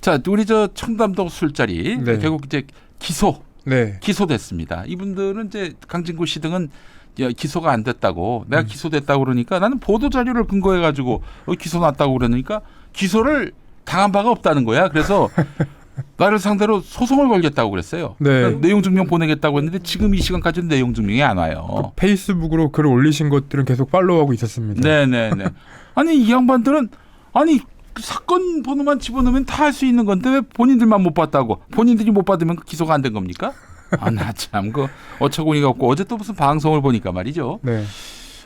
자, 우리 저 청담동 술자리 네. 결국 이제 네. 기소됐습니다. 이분들은 이제 강진구 씨 등은 기소가 안 됐다고 내가 기소됐다고 그러니까 나는 보도 자료를 근거해 가지고 기소 났다고 그러니까 기소를 당한 바가 없다는 거야. 그래서 나를 상대로 소송을 걸겠다고 그랬어요. 네. 그러니까 내용 증명 보내겠다고 했는데 지금 이 시간까지는 내용 증명이 안 와요. 페이스북으로 글을 올리신 것들은 계속 팔로우하고 있었습니다. 네네네. 아니 이 양반들은 아니 사건 번호만 집어넣으면 다 할 수 있는 건데 왜 본인들만 못 봤다고? 본인들이 못 받으면 기소가 안 된 겁니까? 아 나 참 그 어처구니가 없고 어제 또 무슨 방송을 보니까 말이죠. 네.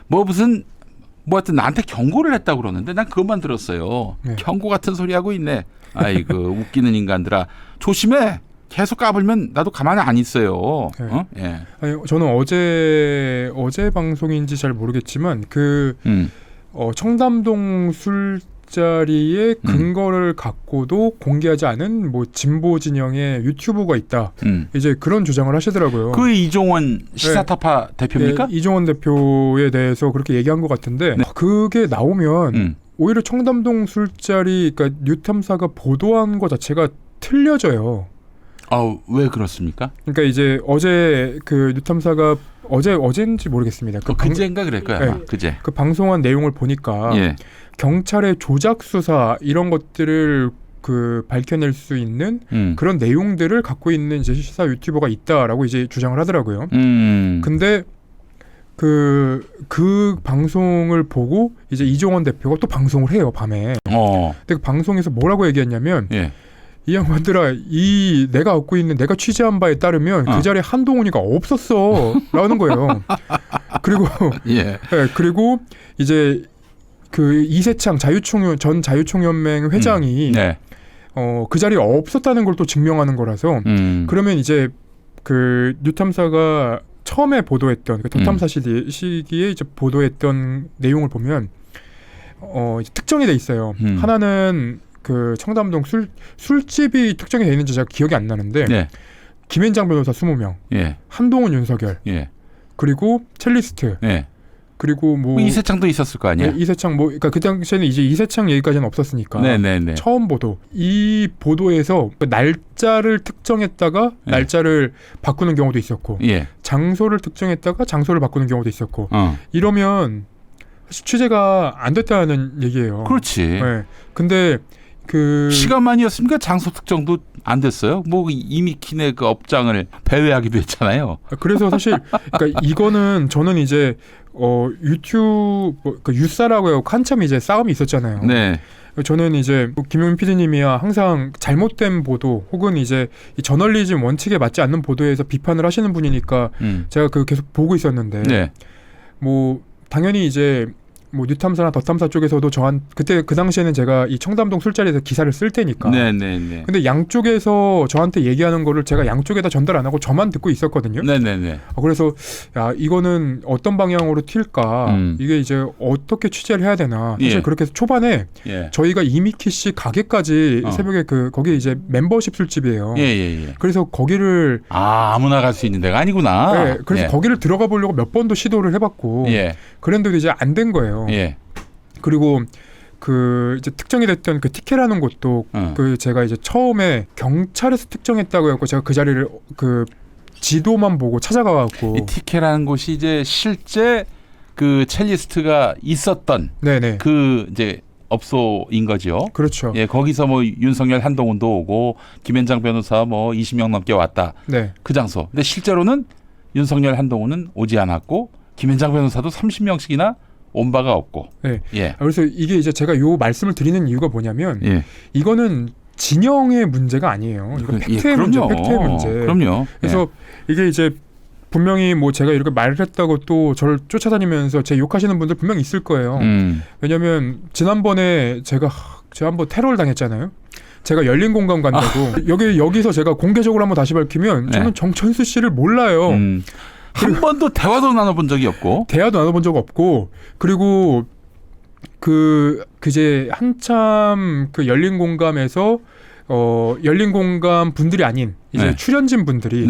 뭐 하여튼 나한테 경고를 했다고 그러는데 난 그것만 들었어요. 네. 경고 같은 소리 하고 있네. 아이고 웃기는 인간들아 조심해. 계속 까불면 나도 가만히 안 있어요. 네. 어? 예. 아니, 저는 어제 방송인지 잘 모르겠지만 청담동 술자리의 근거를 갖고도 공개하지 않은 뭐 진보 진영의 유튜버가 있다. 이제 그런 주장을 하시더라고요. 그 이종원 시사타파 대표입니까? 네, 이종원 대표에 대해서 그렇게 얘기한 것 같은데 네. 그게 나오면 오히려 청담동 술자리 그러니까 뉴탐사가 보도한 것 자체가 틀려져요. 왜 그렇습니까? 그러니까 이제 어제 그 뉴탐사가 어제인지 모르겠습니다. 그제인가 그럴 거야. 네. 그제. 그 방송한 내용을 보니까 예. 경찰의 조작 수사 이런 것들을 그 밝혀낼 수 있는 그런 내용들을 갖고 있는 이제 시사 유튜버가 있다라고 이제 주장을 하더라고요. 근데 그 방송을 보고 이제 이종원 대표가 또 방송을 해요 밤에. 근데 그 방송에서 뭐라고 얘기했냐면. 예. 이 양반들아, 내가 취재한 바에 따르면 그 자리에 한동훈이가 없었어라는 거예요. 그리고 예. 네, 그리고 이제 그 이세창 전 자유총연맹 회장이 네. 그 자리에 없었다는 걸 또 증명하는 거라서 그러면 이제 그 뉴탐사가 처음에 보도했던 그 더탐사 시기에 이제 보도했던 내용을 보면 이제 특정이 돼 있어요. 하나는 그 청담동 술집이 특정이 돼 있는지 제가 기억이 안 나는데 네. 김앤장 변호사 20명, 예. 한동훈 윤석열, 예. 그리고 첼리스트, 예. 그리고 뭐 이세창도 있었을 거 아니야? 네, 이세창 그러니까 그 당시에는 이제 이세창 얘기까지는 없었으니까 네네네. 처음 보도 이 보도에서 날짜를 특정했다가 날짜를 바꾸는 경우도 있었고 예. 장소를 특정했다가 장소를 바꾸는 경우도 있었고 이러면 사실 취재가 안 됐다는 얘기예요. 그렇지. 네. 근데 시간만이었습니까? 장소 특정도 안 됐어요. 뭐 이미 키네 그 업장을 배회하기도 했잖아요. 그래서 사실 그러니까 이거는 저는 이제 유튜브 유사라고 하고 한참 이제 싸움이 있었잖아요. 네. 저는 이제 김용민 PD님이야 항상 잘못된 보도 혹은 이제 이 저널리즘 원칙에 맞지 않는 보도에서 비판을 하시는 분이니까 제가 계속 보고 있었는데 네. 뭐 당연히 이제 뭐 뉴탐사나 더탐사 쪽에서도 그때 그 당시에는 제가 이 청담동 술자리에서 기사를 쓸 테니까. 네네네. 근데 양쪽에서 저한테 얘기하는 거를 제가 양쪽에다 전달 안 하고 저만 듣고 있었거든요. 네네네. 그래서 야 이거는 어떤 방향으로 튈까 이게 이제 어떻게 취재를 해야 되나 사실 그렇게 해서 초반에 저희가 이미키 씨 가게까지 새벽에 거기 이제 멤버십 술집이에요. 예. 그래서 거기를 아무나 갈 수 있는 데가 아니구나. 네, 그래서 거기를 들어가 보려고 몇 번도 시도를 해봤고 그랬는데도 이제 안 된 거예요. 그리고 이제 특정이 됐던 그 티켓라는 곳도 제가 이제 처음에 경찰에서 특정했다고 해갖고 제가 그 자리를 지도만 보고 찾아가갖고 이 티켓라는 곳이 이제 실제 그 첼리스트가 있었던 네네. 그 이제 업소인 거죠. 그렇죠. 예, 거기서 뭐 윤석열 한동훈도 오고 김앤장 변호사 뭐 20명 넘게 왔다. 네. 그 장소. 근데 실제로는 윤석열 한동훈은 오지 않았고 김앤장 변호사도 30명씩이나 온 바가 없고. 네. 그래서 이게 이제 제가 요 말씀을 드리는 이유가 뭐냐면 이거는 진영의 문제가 아니에요. 이거 팩트의 문제, 팩트의 문제. 그럼요. 그래서 이게 이제 분명히 뭐 제가 이렇게 말을 했다고 또 저를 쫓아다니면서 제 욕하시는 분들 분명히 있을 거예요. 왜냐하면 지난번에 제가 한번 테러를 당했잖아요. 제가 열린 공감 간다고 여기서 제가 공개적으로 한번 다시 밝히면 저는 정천수 씨를 몰라요. 한 번도 대화도 나눠본 적이 없고. 대화도 나눠본 적 없고 그리고 그제 한참 그 열린 공감에서 열린 공감 분들이 아닌 이제 출연진 분들이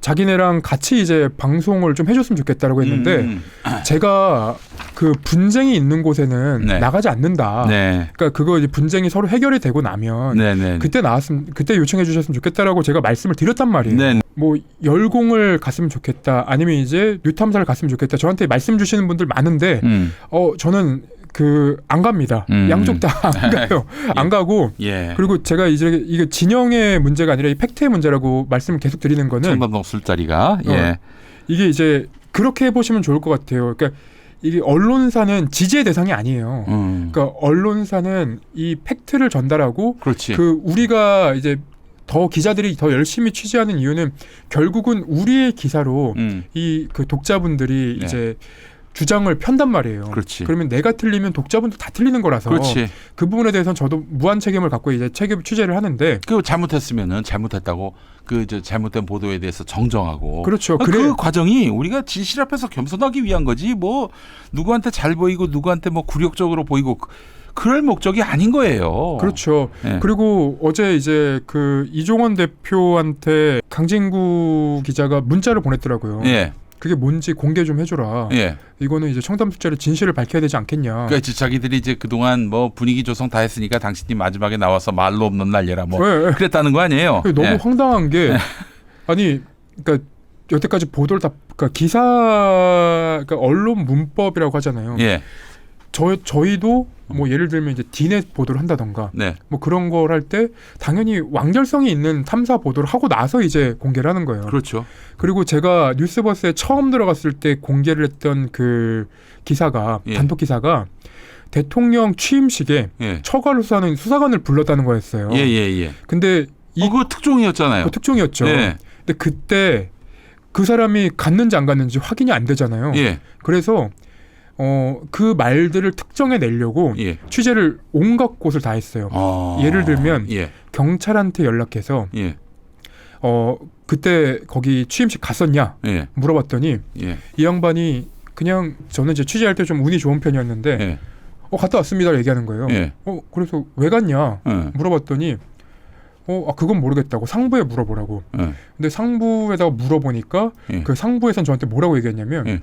자기네랑 같이 이제 방송을 좀 해줬으면 좋겠다라고 했는데 제가 그 분쟁이 있는 곳에는 네. 나가지 않는다. 네. 그러니까 그거 이제 분쟁이 서로 해결이 되고 나면 네. 그때 요청해 주셨으면 좋겠다라고 제가 말씀을 드렸단 말이에요. 네. 뭐 열공을 갔으면 좋겠다. 아니면 이제 뉴탐사를 갔으면 좋겠다. 저한테 말씀 주시는 분들 많은데 저는 안 갑니다. 양쪽 다 안 가요. 안 가고 예. 그리고 제가 이제 이게 진영의 문제가 아니라 이 팩트의 문제라고 말씀을 계속 드리는 거는 청담동 술자리가 예. 이게 이제 그렇게 해보시면 좋을 것 같아요. 그러니까 이게 언론사는 지지의 대상이 아니에요. 그러니까 언론사는 이 팩트를 전달하고 그렇지. 그 우리가 이제 더 기자들이 더 열심히 취재하는 이유는 결국은 우리의 기사로 이 그 독자분들이 네. 이제 주장을 편단 말이에요. 그렇지. 그러면 내가 틀리면 독자분도 다 틀리는 거라서 그렇지. 그 부분에 대해서는 저도 무한 책임을 갖고 이제 취재를 하는데 그 잘못했으면은 잘못했다고 그 잘못된 보도에 대해서 정정하고 그렇죠. 그 과정이 우리가 진실 앞에서 겸손하기 위한 거지 뭐 누구한테 잘 보이고 누구한테 뭐 굴욕적으로 보이고 그럴 목적이 아닌 거예요. 그렇죠. 네. 그리고 어제 이제 그 이종원 대표한테 강진구 기자가 문자를 보냈더라고요. 예. 그게 뭔지 공개 좀 해줘라. 예. 이거는 이제 청담 숫자를 진실을 밝혀야 되지 않겠냐. 그러니까 자기들이 이제 그동안 뭐 분위기 조성 다 했으니까 당신이 마지막에 나와서 말로 없는 날려라 뭐 네. 그랬다는 거 아니에요. 너무 예. 황당한 게 아니 그러니까 여태까지 보도를 다 그러니까 그러니까 언론 문법이라고 하잖아요. 예. 저희도 뭐 예를 들면 이제 디넷 보도를 한다던가 네. 뭐 그런 걸 할 때 당연히 완결성이 있는 탐사 보도를 하고 나서 이제 공개를 하는 거예요. 그렇죠. 그리고 제가 뉴스버스에 처음 들어갔을 때 공개를 했던 그 기사가 예. 단독 기사가 대통령 취임식에 예. 처가를 수사하는 수사관을 불렀다는 거였어요. 예. 근데 그거 특종이었잖아요. 그 특종이었죠. 예. 근데 그때 그 사람이 갔는지 안 갔는지 확인이 안 되잖아요. 예. 그래서 그 말들을 특정해 내려고 예. 취재를 온갖 곳을 다 했어요. 예를 들면 예. 경찰한테 연락해서 예. 그때 거기 취임식 갔었냐 예. 물어봤더니 예. 이 양반이 그냥 저는 이제 취재할 때 좀 운이 좋은 편이었는데 예. 갔다 왔습니다 얘기하는 거예요. 예. 그래서 왜 갔냐 예. 물어봤더니 그건 모르겠다고 상부에 물어보라고. 예. 근데 상부에다가 물어보니까 예. 그 상부에선 저한테 뭐라고 얘기했냐면 예.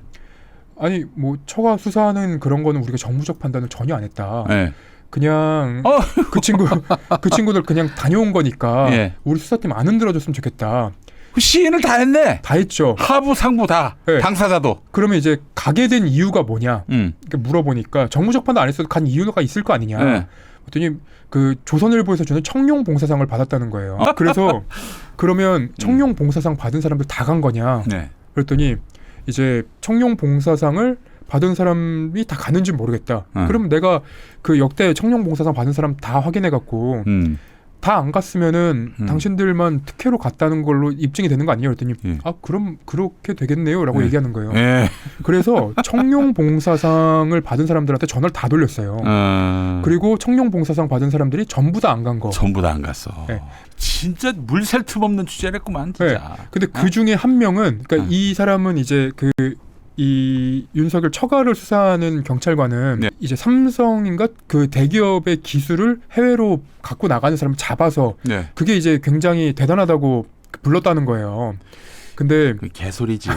아니 뭐 처가 수사하는 그런 거는 우리가 정무적 판단을 전혀 안 했다. 예. 그냥 그 친구들 그냥 다녀온 거니까 예. 우리 수사팀 안 흔들어줬으면 좋겠다. 그 시인을 다 했네. 다 했죠. 하부 상부 다. 네. 당사자도. 그러면 이제 가게 된 이유가 뭐냐 이렇게 물어보니까 정무적 판단 안 했어도 간 이유가 있을 거 아니냐. 예. 그랬더니 그 조선일보에서 주는 청룡봉사상을 받았다는 거예요. 그래서 그러면 청룡봉사상 받은 사람들 다 간 거냐. 네. 그랬더니 이제 청룡봉사상을 받은 사람이 다 가는지 모르겠다. 그러면 내가 그 역대 청룡봉사상 받은 사람 다 확인해갖고 다 안 갔으면은 당신들만 특혜로 갔다는 걸로 입증이 되는 거 아니에요? 그랬더니 그럼 그렇게 되겠네요라고 얘기하는 거예요. 예. 그래서 청룡봉사상을 받은 사람들한테 전화를 다 돌렸어요. 그리고 청룡봉사상 받은 사람들이 전부 다 안 간 거. 전부 다 안 갔어. 네. 진짜 물샐 틈 없는 취재를 했구만 진짜. 네. 근데 그 중에 한 명은 그러니까 이 사람은 이제 이 윤석열 처가를 수사하는 경찰관은 네. 이제 삼성인가 그 대기업의 기술을 해외로 갖고 나가는 사람을 잡아서 네. 그게 이제 굉장히 대단하다고 불렀다는 거예요. 근데 그 개소리지.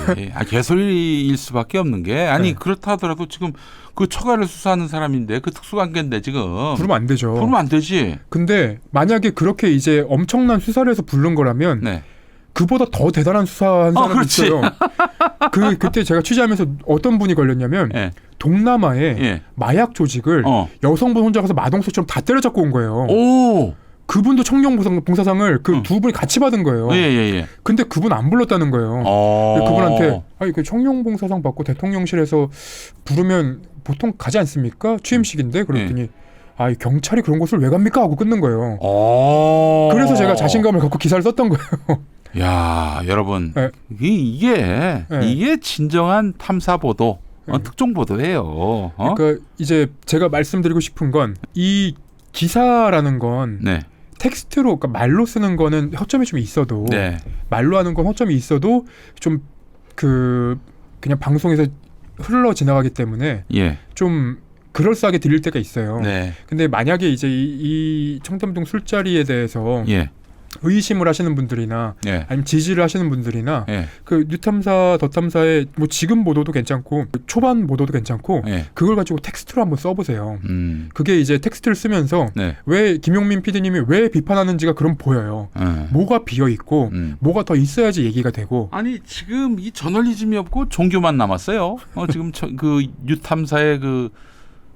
개소리일 수밖에 없는 게 아니 네. 그렇다 하더라도 지금 그 처가를 수사하는 사람인데 그 특수관계인데 지금 부르면 안 되죠. 부르면 안 되지. 근데 만약에 그렇게 이제 엄청난 수사를 해서 부른 거라면 네. 그보다 더 대단한 수사한 사람이 그렇지. 있어요. 그때 제가 취재하면서 어떤 분이 걸렸냐면 예. 동남아에 예. 마약 조직을 여성분 혼자 가서 마동석처럼 다 때려잡고 온 거예요. 오. 그분도 청룡봉사상을 그 두 분이 같이 받은 거예요. 예. 근데 그분 안 불렀다는 거예요. 그분한테 그 청룡봉사상 받고 대통령실에서 부르면 보통 가지 않습니까? 취임식인데 그랬더니 경찰이 그런 곳을 왜 갑니까? 하고 끊는 거예요. 그래서 제가 자신감을 갖고 기사를 썼던 거예요. 야, 여러분. 네. 이게 진정한 탐사 보도, 특종 보도예요. 그러니까 이제 제가 말씀드리고 싶은 건 이 기사라는 건 네. 텍스트로 그러니까 말로 쓰는 거는 허점이 좀 있어도 네. 말로 하는 건 허점이 있어도 좀 그냥 방송에서 흘러 지나가기 때문에 예. 좀 그럴싸하게 들릴 때가 있어요. 네. 근데 만약에 이제 이 청담동 술자리에 대해서 예. 의심을 하시는 분들이나 예. 아니면 지지를 하시는 분들이나 예. 그 뉴탐사 덧탐사의 뭐 지금 보도도 괜찮고 초반 보도도 괜찮고 예. 그걸 가지고 텍스트로 한번 써보세요. 음. 그게 이제 텍스트를 쓰면서 네. 왜 김용민 PD님이 왜 비판하는지가 그럼 보여요. 뭐가 비어 있고 뭐가 더 있어야지 얘기가 되고. 아니 지금 이 저널리즘이 없고 종교만 남았어요. 지금 그 뉴탐사의 그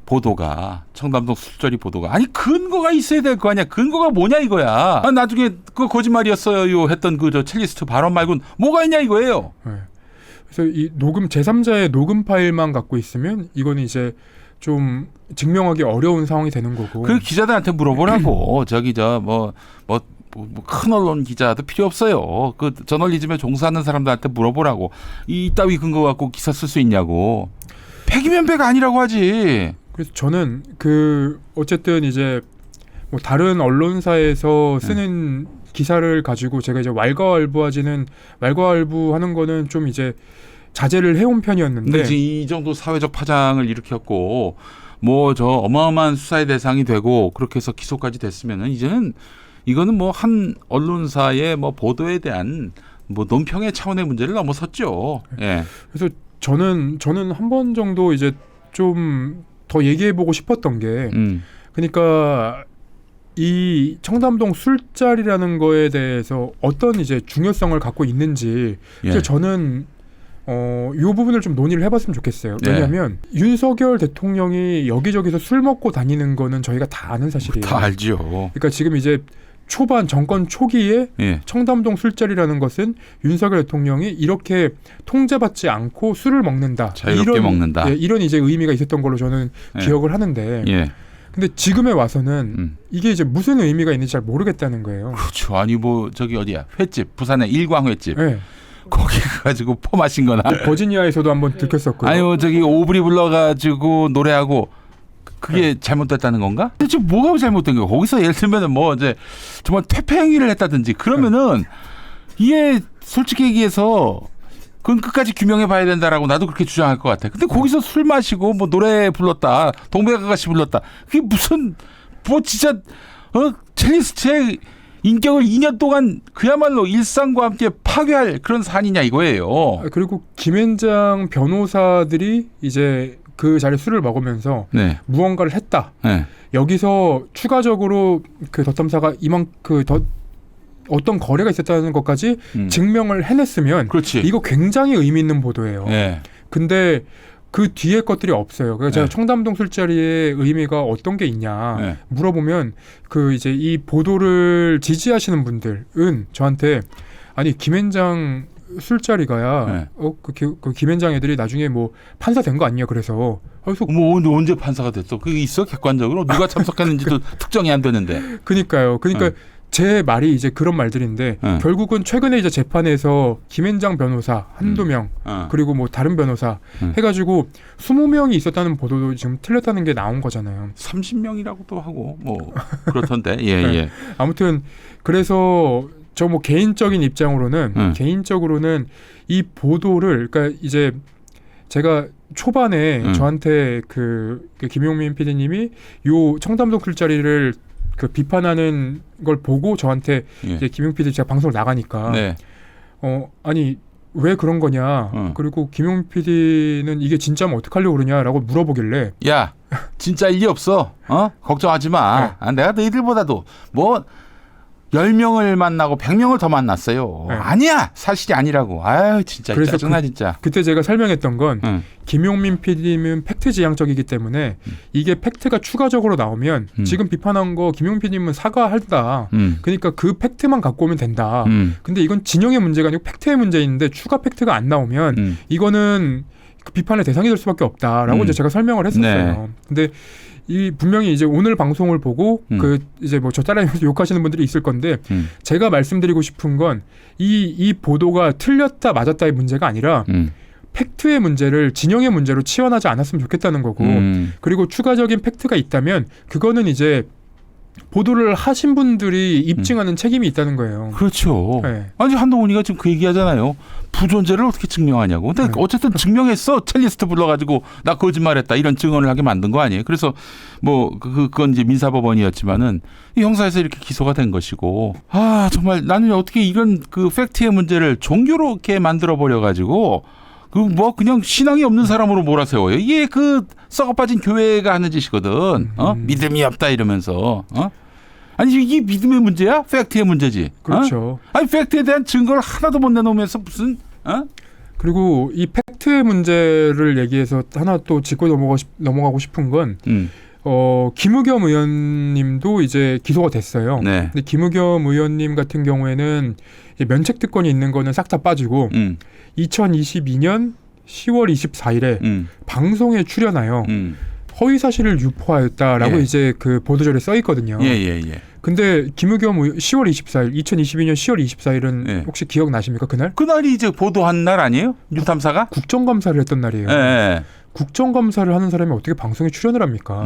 보도가 청담동 술자리 보도가 아니 근거가 있어야 될 거 아니야. 근거가 뭐냐 이거야. 나중에 그 거짓말이었어요 했던 그 저 첼리스트 발언 말고는 뭐가 있냐 이거예요. 네. 그래서 이 녹음 제3자의 녹음 파일만 갖고 있으면 이거는 이제 좀 증명하기 어려운 상황이 되는 거고. 그 기자들한테 물어보라고. 저기 큰 언론 기자도 필요 없어요. 그 저널리즘에 종사하는 사람들한테 물어보라고. 이따위 근거 갖고 기사 쓸 수 있냐고. 100이면 100 아니라고 하지. 그래서 저는 그 어쨌든 이제 뭐 다른 언론사에서 쓰는 기사를 가지고 제가 이제 왈가왈부하는 거는 좀 이제 자제를 해온 편이었는데. 근데 이 정도 사회적 파장을 일으켰고 뭐 저 어마어마한 수사의 대상이 되고 그렇게 해서 기소까지 됐으면은 이거는 뭐 한 언론사의 뭐 보도에 대한 뭐 논평의 차원의 문제를 넘어섰죠. 예. 그래서 저는 한 번 정도 이제 좀 더 얘기해보고 싶었던 게, 그러니까 이 청담동 술자리라는 거에 대해서 어떤 이제 중요성을 갖고 있는지, 그래서 저는 이 부분을 좀 논의를 해봤으면 좋겠어요. 왜냐하면 윤석열 대통령이 여기저기서 술 먹고 다니는 거는 저희가 다 아는 사실이에요. 다 알죠. 그러니까 지금 이제 초반 정권 초기에 청담동 술자리라는 것은 윤석열 대통령이 이렇게 통제받지 않고 술을 먹는다. 자유롭게 먹는다. 이런 이제 의미가 있었던 걸로 저는 기억을 하는데. 근데 지금에 와서는 이게 이제 무슨 의미가 있는지 잘 모르겠다는 거예요. 그렇죠. 아니 뭐 저기 어디야 횟집 부산의 일광 횟집. 거기 가지고 퍼 마신 거나. 버지니아에서도 한번 들켰었고요. 아니 저기 오브리 불러가지고 노래하고. 그게 잘못됐다는 건가? 대체 뭐가 잘못된 거야? 거기서 예를 들면 뭐 이제 정말 퇴폐 행위를 했다든지 그러면은 이게 솔직히 얘기해서 그건 끝까지 규명해 봐야 된다라고 나도 그렇게 주장할 것 같아. 근데 거기서 술 마시고 뭐 노래 불렀다, 동백아가씨 불렀다. 그게 무슨 뭐 진짜 첼리스트의 인격을 2년 동안 그야말로 일상과 함께 파괴할 그런 사안이냐 이거예요. 그리고 김앤장 변호사들이 이제 그 자리에 술을 먹으면서 무언가를 했다. 여기서 추가적으로 그 덧탐사가 어떤 거래가 있었다는 것까지 증명을 해냈으면 그렇지. 이거 굉장히 의미 있는 보도예요. 근데 그 뒤에 것들이 없어요. 그래서 제가 청담동 술자리의 의미가 어떤 게 있냐 물어보면 그 이제 이 보도를 지지하시는 분들은 저한테 아니 김앤장 술자리가야 그 김앤장 애들이 나중에 뭐 판사 된 거 아니냐 그래서 뭐 언제 판사가 됐어? 그게 있어 객관적으로 누가 참석했는지도 특정이 안 되는데. 그러니까 제 말이 이제 그런 말들인데 결국은 최근에 이제 재판에서 김앤장 변호사 한두 명 그리고 뭐 다른 변호사 해가지고 20명이 있었다는 보도도 지금 틀렸다는 게 나온 거잖아요. 30명이라고도 하고 뭐 그렇던데. 예. 아무튼 그래서 저 뭐 개인적인 입장으로는 이 보도를 그러니까 이제 제가 초반에 저한테 그 김용민 PD님이 요 청담동 술자리를 그 비판하는 걸 보고 저한테 이제 김용 PD 제가 방송을 나가니까 아니 왜 그런 거냐 그리고 김용 PD는 이게 진짜면 어떡하려고 그러냐라고 물어보길래 야 진짜일 리 없어 걱정하지 마 내가 너희들보다도 뭐 10명을 만나고 100명을 더 만났어요. 아니야 사실이 아니라고. 아유 진짜 짜증나 진짜. 그때 제가 설명했던 건 김용민 PD님은 팩트 지향적이기 때문에 이게 팩트가 추가적으로 나오면 지금 비판한 거 김용민 PD님은 사과한다. 그러니까 그 팩트만 갖고 오면 된다. 근데 이건 진영의 문제가 아니고 팩트의 문제인데 추가 팩트가 안 나오면 이거는 그 비판의 대상이 될 수밖에 없다라고 이제 제가 설명을 했었어요. 근데 이 분명히 이제 오늘 방송을 보고 그 이제 뭐 저 따라하면서 욕하시는 분들이 있을 건데 제가 말씀드리고 싶은 건 이 보도가 틀렸다 맞았다의 문제가 아니라 팩트의 문제를 진영의 문제로 치환하지 않았으면 좋겠다는 거고 그리고 추가적인 팩트가 있다면 그거는 이제 보도를 하신 분들이 입증하는 책임이 있다는 거예요. 그렇죠. 네. 아니 한동훈이가 지금 그 얘기하잖아요. 부존재를 어떻게 증명하냐고. 근데 어쨌든 증명했어. 첼리스트 불러가지고 나 거짓말했다 이런 증언을 하게 만든 거 아니에요. 그래서 뭐 그건 이제 민사법원이었지만은 이 형사에서 이렇게 기소가 된 것이고 아 정말 나는 어떻게 이런 그 팩트의 문제를 종교로 이렇게 만들어 버려 가지고 그 뭐 그냥 신앙이 없는 사람으로 몰아세워요. 이게 그 썩어빠진 교회가 하는 짓이거든. 믿음이 없다 이러면서. 아니 이게 믿음의 문제야? 팩트의 문제지. 그렇죠. 아니 팩트에 대한 증거를 하나도 못 내놓으면서 무슨? 그리고 이 팩트의 문제를 얘기해서 하나 또 짚고 넘어가고 싶은 건 김우겸 의원님도 이제 기소가 됐어요. 네. 근데 김우겸 의원님 같은 경우에는 이제 면책 특권이 있는 거는 싹 다 빠지고 2022년 10월 24일에 방송에 출연하여 허위 사실을 유포하였다라고 예. 이제 그 보도자료에 써 있거든요. 예. 근데 김우겸 10월 24일, 2022년 10월 24일은 예. 혹시 기억나십니까? 그날? 그날이 이제 보도한 날 아니에요? 뉴탐사가? 국정감사를 했던 날이에요. 예. 국정감사를 하는 사람이 어떻게 방송에 출연을 합니까?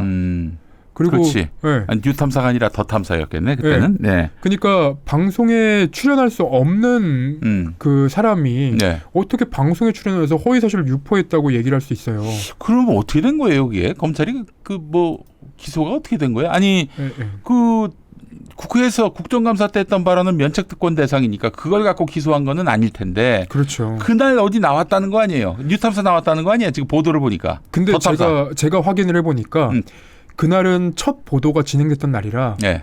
그리고 그렇지. 예. 아니, 뉴탐사가 아니라 더 탐사였겠네 그때는. 네. 그러니까 방송에 출연할 수 없는 그 사람이 네. 어떻게 방송에 출연해서 허위 사실을 유포했다고 얘기를 할 수 있어요. 그럼 어떻게 된 거예요, 여기에? 검찰이 그 뭐 기소가 어떻게 된 거예요? 아니 예. 그 국회에서 국정감사 때 했던 발언은 면책특권 대상이니까 그걸 갖고 기소한 거는 아닐 텐데. 그렇죠. 그날 어디 나왔다는 거 아니에요? 뉴탐사 나왔다는 거 아니에요? 지금 보도를 보니까. 근데 더 탐사. 제가 확인을 해보니까 그날은 첫 보도가 진행됐던 날이라 네.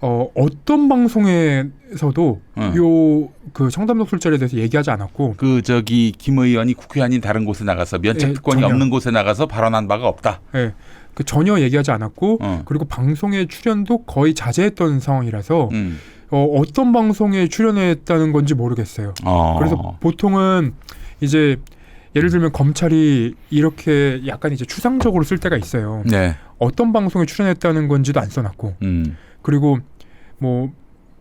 어떤 방송에서도 요 그 청담동 술자리에 대해서 얘기하지 않았고 그 저기 김 의원이 국회 아닌 다른 곳에 나가서 면책특권이 없는 곳에 나가서 발언한 바가 없다. 네. 그 전혀 얘기하지 않았고 그리고 방송에 출연도 거의 자제했던 상황이라서 어떤 방송에 출연했다는 건지 모르겠어요. 그래서 보통은 이제 예를 들면 검찰이 이렇게 약간 이제 추상적으로 쓸 때가 있어요. 네. 어떤 방송에 출연했다는 건지도 안 써놨고 그리고 뭐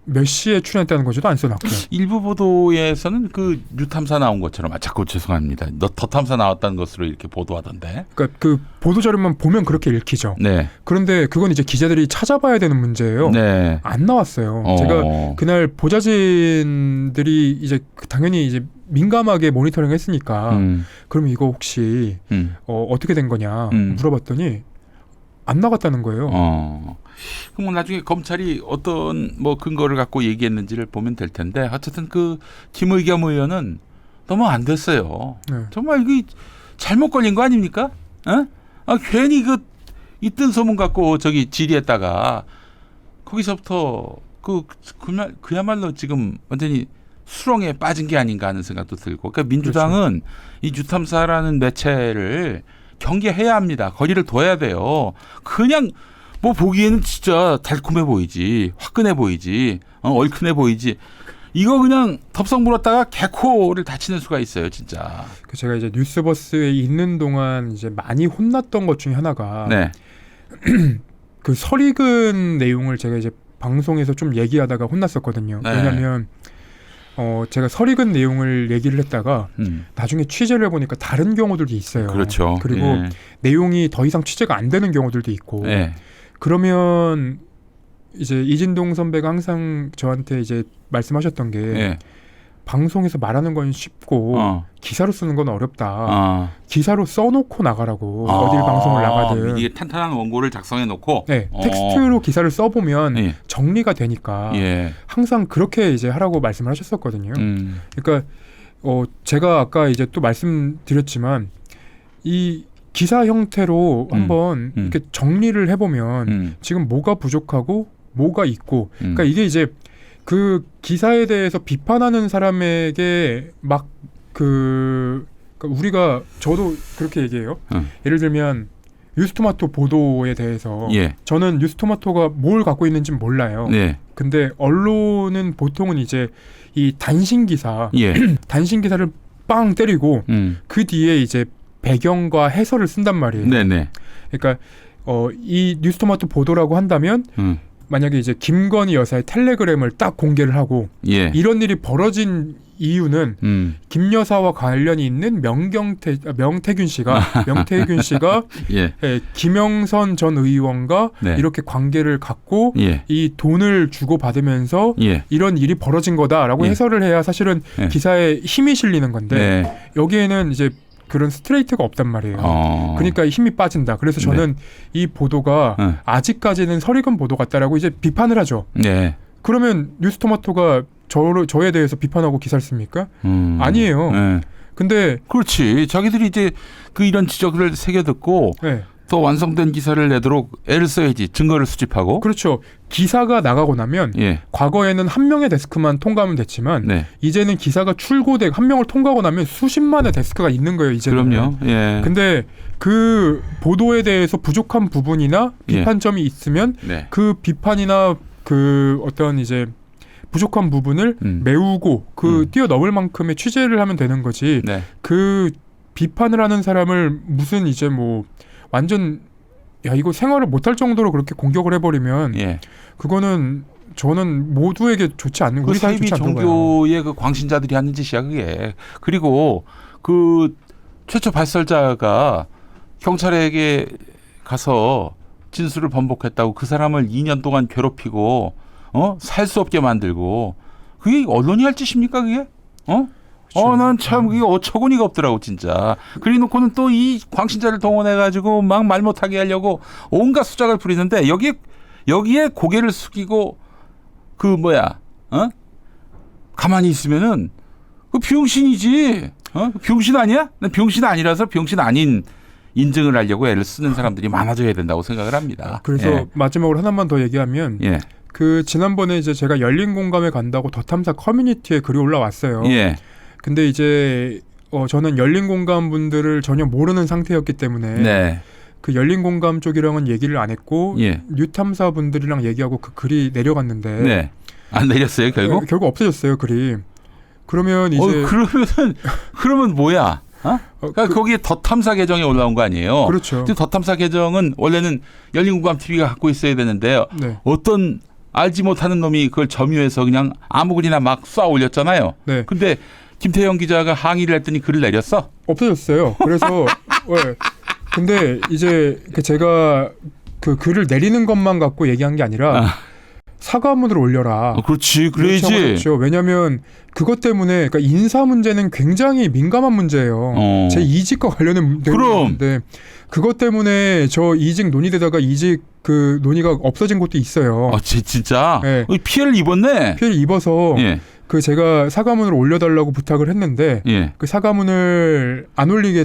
몇 시에 출연했다는 건지도 안 써놨고 일부 보도에서는 그 뉴탐사 나온 것처럼 자꾸 죄송합니다. 더 탐사 나왔다는 것으로 이렇게 보도하던데. 그러니까 그 보도자료만 보면 그렇게 읽히죠. 네. 그런데 그건 이제 기자들이 찾아봐야 되는 문제예요. 네. 안 나왔어요. 제가 그날 보좌진들이 이제 당연히 이제 민감하게 모니터링 했으니까 그럼 이거 혹시 어떻게 된 거냐 물어봤더니 안 나갔다는 거예요. 그럼 뭐 나중에 검찰이 어떤 뭐 근거를 갖고 얘기했는지를 보면 될 텐데 어쨌든 그 김의겸 의원은 너무 안 됐어요. 네. 정말 이게 잘못 걸린 거 아닙니까? 괜히 그 있던 소문 갖고 저기 질의했다가 거기서부터 그야말로 지금 완전히 수렁에 빠진 게 아닌가 하는 생각도 들고. 그러니까 민주당은 이 뉴탐사라는 매체를 경계해야 합니다. 거리를 둬야 돼요. 그냥 뭐 보기에는 진짜 달콤해 보이지, 화끈해 보이지, 얼큰해 보이지. 이거 그냥 덥석 물었다가 개코를 다치는 수가 있어요, 진짜. 제가 이제 뉴스버스에 있는 동안 이제 많이 혼났던 것 중에 하나가 네. 그 설익은 내용을 제가 이제 방송에서 좀 얘기하다가 혼났었거든요. 네. 왜냐하면 제가 설익은 내용을 얘기를 했다가 나중에 취재를 해보니까 다른 경우들도 있어요. 그렇죠. 그리고 예. 내용이 더 이상 취재가 안 되는 경우들도 있고. 예. 그러면 이제 이진동 선배가 항상 저한테 이제 말씀하셨던 게 예. 방송에서 말하는 건 쉽고 기사로 쓰는 건 어렵다. 기사로 써놓고 나가라고 어딜 방송을 나가든. 이게 탄탄한 원고를 작성해 놓고. 네, 텍스트로 기사를 써보면 예. 정리가 되니까 예. 항상 그렇게 이제 하라고 말씀을 하셨었거든요. 그러니까 제가 아까 이제 또 말씀드렸지만 이 기사 형태로 한번 이렇게 정리를 해보면 지금 뭐가 부족하고 뭐가 있고, 그러니까 이게 이제 그 기사에 대해서 비판하는 사람에게 막 그러니까 우리가 저도 그렇게 얘기해요. 예를 들면 뉴스토마토 보도에 대해서 예. 저는 뉴스토마토가 뭘 갖고 있는지 몰라요. 네. 근데 언론은 보통은 이제 이 단신 기사, 예. 단신 기사를 빵 때리고 그 뒤에 이제 배경과 해설을 쓴단 말이에요. 네네. 그러니까 이 뉴스토마토 보도라고 한다면 만약에 이제 김건희 여사의 텔레그램을 딱 공개를 하고 예. 이런 일이 벌어진 이유는 김 여사와 관련이 있는 명태균 씨가 예. 김영선 전 의원과 네. 이렇게 관계를 갖고 예. 이 돈을 주고 받으면서 예. 이런 일이 벌어진 거다라고 예. 해설을 해야 사실은 예. 기사에 힘이 실리는 건데 네. 여기에는 이제 그런 스트레이트가 없단 말이에요. 그러니까 힘이 빠진다. 그래서 저는 이 보도가 아직까지는 설익은 보도 같다라고 이제 비판을 하죠. 네. 그러면 뉴스토마토가 저에 대해서 비판하고 기사를 씁니까? 아니에요. 네. 근데 그렇지. 자기들이 이제 그 이런 지적을 새겨 듣고 네. 더 완성된 기사를 내도록 애를 써야지. 증거를 수집하고. 그렇죠. 기사가 나가고 나면 예. 과거에는 한 명의 데스크만 통과하면 됐지만 네. 이제는 기사가 출고되고 한 명을 통과하고 나면 수십만의 데스크가 있는 거예요. 이제는. 그럼요. 예. 근데 그 보도에 대해서 부족한 부분이나 비판점이 있으면 네. 그 비판이나 그 어떤 이제 부족한 부분을 메우고 뛰어넘을 만큼의 취재를 하면 되는 거지. 네. 그 비판을 하는 사람을 무슨 이제 뭐 완전 야 이거 생활을 못할 정도로 그렇게 공격을 해버리면 그거는 저는 모두에게 좋지 않는 그 우리 사회 사이비 좋지 않는 거야. 종교의 그 광신자들이 하는 짓이야 그게. 그리고 그 최초 발설자가 경찰에게 가서 진술을 번복했다고 그 사람을 2년 동안 괴롭히고 살 수 없게 만들고 그게 언론이 할 짓입니까 그게? 난 참 그게 어처구니가 없더라고 진짜. 그래 놓고는 또 이 광신자를 동원해가지고 막 말 못하게 하려고 온갖 수작을 부리는데 여기에 고개를 숙이고 가만히 있으면은 그 병신이지. 병신 아니야? 난 병신 아니라서 병신 아닌 인증을 하려고 애를 쓰는 사람들이 많아져야 된다고 생각을 합니다. 그래서 마지막으로 하나만 더 얘기하면 그 지난번에 이제 제가 열린 공감에 간다고 더 탐사 커뮤니티에 글이 올라왔어요. 근데 이제 저는 열린 공감 분들을 전혀 모르는 상태였기 때문에 그 열린 공감 쪽이랑은 얘기를 안 했고 뉴탐사 분들이랑 얘기하고 그 글이 내려갔는데 안 내렸어요 결국? 결국 없어졌어요 글이. 그러면 이제 그러면 뭐야? 그러니까 거기에 더 탐사 계정에 올라온 거 아니에요? 그렇죠. 더 탐사 계정은 원래는 열린 공감 TV가 갖고 있어야 되는데 어떤 알지 못하는 놈이 그걸 점유해서 그냥 아무 글이나 막 쏴 올렸잖아요. 근데 김태형 기자가 항의를 했더니 글을 내렸어? 없어졌어요. 그래서 근데 이제 제가 그 글을 내리는 것만 갖고 얘기한 게 아니라 사과문을 올려라. 그렇지, 그래야지. 그렇죠. 왜냐하면 그것 때문에 그러니까 인사 문제는 굉장히 민감한 문제예요. 제 이직과 관련된 문제인데 그것 때문에 저 이직 논의되다가 이직 그 논의가 없어진 곳도 있어요. 진짜? 피해를 입었네. 피해를 입어서. 그 제가 사과문을 올려달라고 부탁을 했는데 그 사과문을 안 올리게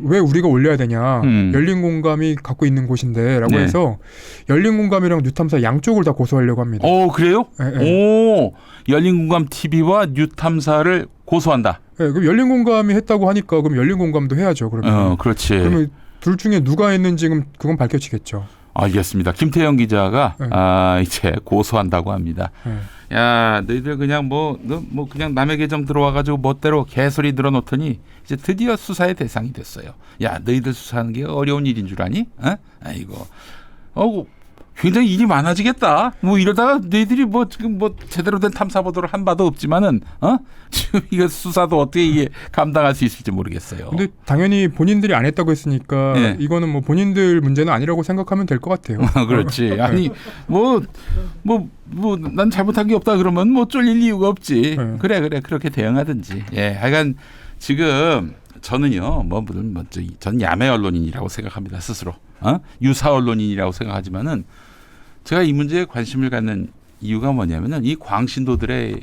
왜 우리가 올려야 되냐 열린 공감이 갖고 있는 곳인데라고 해서 열린 공감이랑 뉴탐사 양쪽을 다 고소하려고 합니다. 그래요? 오, 열린 공감 TV와 뉴탐사를 고소한다. 그럼 열린 공감이 했다고 하니까 그럼 열린 공감도 해야죠. 그러면 그렇지. 그러면 둘 중에 누가 했는지 그건 밝혀지겠죠. 알겠습니다. 김태형 기자가 이제 고소한다고 합니다. 야, 너희들 그냥 그냥 남의 계정 들어와가지고 멋대로 개소리 늘어놓더니 이제 드디어 수사의 대상이 됐어요. 야, 너희들 수사하는 게 어려운 일인 줄 아니? 아이고, 굉장히 일이 많아지겠다. 이러다가 너희들이 지금 제대로 된 탐사 보도를 한 바도 없지만은 지금 이거 수사도 어떻게 이게 감당할 수 있을지 모르겠어요. 근데 당연히 본인들이 안 했다고 했으니까 이거는 본인들 문제는 아니라고 생각하면 될 것 같아요. 그렇지. 아니 난 잘못한 게 없다 그러면 쫄릴 이유가 없지. 그래 그렇게 대응하든지. 하여간 지금 저는요 전 야매 언론인이라고 생각합니다 스스로. 유사 언론인이라고 생각하지만은 제가 이 문제에 관심을 갖는 이유가 뭐냐면은 이 광신도들의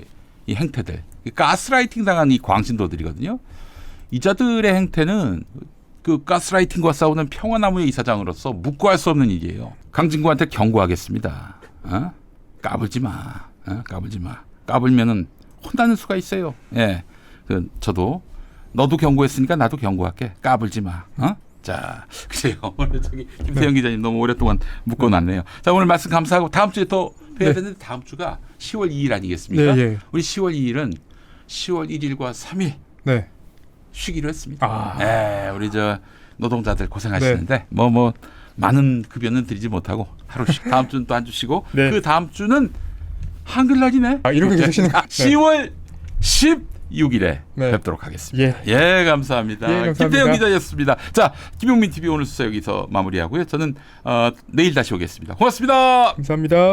이 행태들, 가스라이팅 당한 이 광신도들이거든요. 이자들의 행태는 그 가스라이팅과 싸우는 평화나무의 이사장으로서 묵고할 수 없는 일이에요. 강진구한테 경고하겠습니다. 까불지 마. 까불지 마. 까불면은 혼나는 수가 있어요. 저도 너도 경고했으니까 나도 경고할게. 까불지 마. 자, 그래요. 오늘 김태형 기자님 너무 오랫동안 묶어놨네요. 자, 오늘 말씀 감사하고 다음 주에 또 뵈야 되는데 다음 주가 10월 2일 아니겠습니까? 우리 10월 2일은 10월 1일과 3일 쉬기로 했습니다. 우리 노동자들 고생하시는데 많은 급여는 드리지 못하고 하루씩 다음 주는 또 한 주 쉬고 그 다음 주는 한글날이네. 이렇게 계시는 10월 10 6일에 네. 뵙도록 하겠습니다. 예, 감사합니다. 예, 감사합니다. 김태형 기자였습니다. 자, 김용민 TV 오늘 수사 여기서 마무리하고요. 저는 내일 다시 오겠습니다. 고맙습니다. 감사합니다.